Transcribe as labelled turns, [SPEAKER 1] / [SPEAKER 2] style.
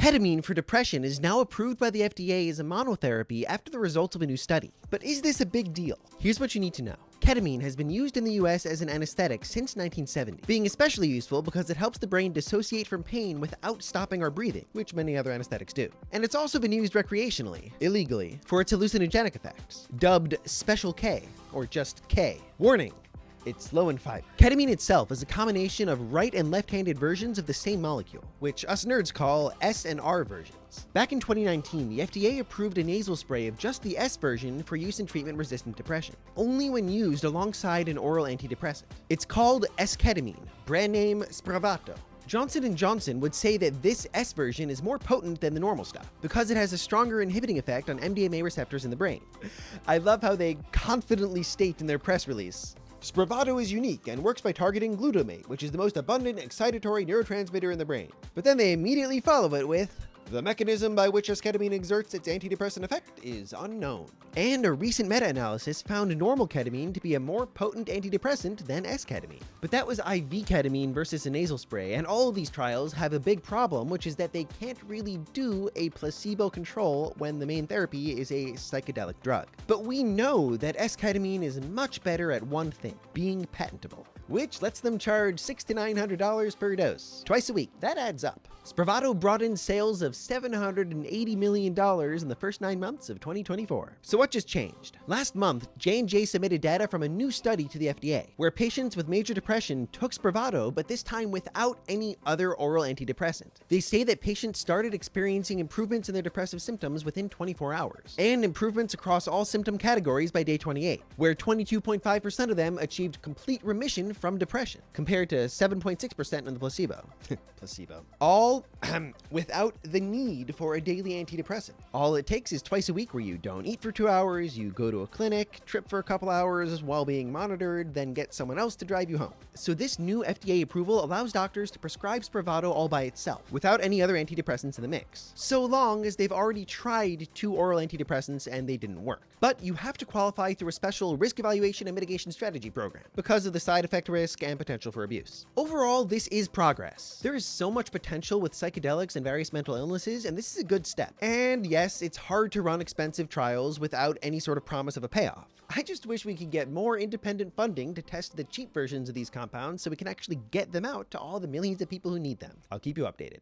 [SPEAKER 1] Ketamine for depression is now approved by the FDA as a monotherapy after the results of a new study. But is this a big deal? Here's what you need to know. Ketamine has been used in the US as an anesthetic since 1970, being especially useful because it helps the brain dissociate from pain without stopping our breathing, which many other anesthetics do. And it's also been used recreationally, illegally, for its hallucinogenic effects, dubbed Special K, or just K. Warning! It's low in fiber. Ketamine itself is a combination of right and left-handed versions of the same molecule, which us nerds call S and R versions. Back in 2019, the FDA approved a nasal spray of just the S version for use in treatment-resistant depression, only when used alongside an oral antidepressant. It's called S-ketamine, brand name Spravato. Johnson & Johnson would say that this S version is more potent than the normal stuff because it has a stronger inhibiting effect on MDMA receptors in the brain. I love how they confidently state in their press release, Spravato is unique and works by targeting glutamate, which is the most abundant excitatory neurotransmitter in the brain. But then they immediately follow it with, the mechanism by which S-ketamine exerts its antidepressant effect is unknown. And a recent meta-analysis found normal ketamine to be a more potent antidepressant than S-ketamine. But that was IV ketamine versus a nasal spray, and all of these trials have a big problem, which is that they can't really do a placebo control when the main therapy is a psychedelic drug. But we know that S-ketamine is much better at one thing, being patentable, which lets them charge $600 to $900 per dose, twice a week. That adds up. Spravato brought in sales of $780 million in the first 9 months of 2024. So what just changed? Last month, J&J submitted data from a new study to the FDA, where patients with major depression took Spravato, but this time without any other oral antidepressant. They say that patients started experiencing improvements in their depressive symptoms within 24 hours, and improvements across all symptom categories by day 28, where 22.5% of them achieved complete remission from depression, compared to 7.6% in the placebo. All without the need for a daily antidepressant. All it takes is twice a week where you don't eat for 2 hours, you go to a clinic, trip for a couple hours while being monitored, then get someone else to drive you home. So this new FDA approval allows doctors to prescribe Spravato all by itself, without any other antidepressants in the mix, so long as they've already tried 2 oral antidepressants and they didn't work. But you have to qualify through a special risk evaluation and mitigation strategy program because of the side effect risk and potential for abuse. Overall, this is progress. There is so much potential with psychedelics and various mental illnesses, and this is a good step. And yes, it's hard to run expensive trials without any sort of promise of a payoff. I just wish we could get more independent funding to test the cheap versions of these compounds so we can actually get them out to all the millions of people who need them. I'll keep you updated.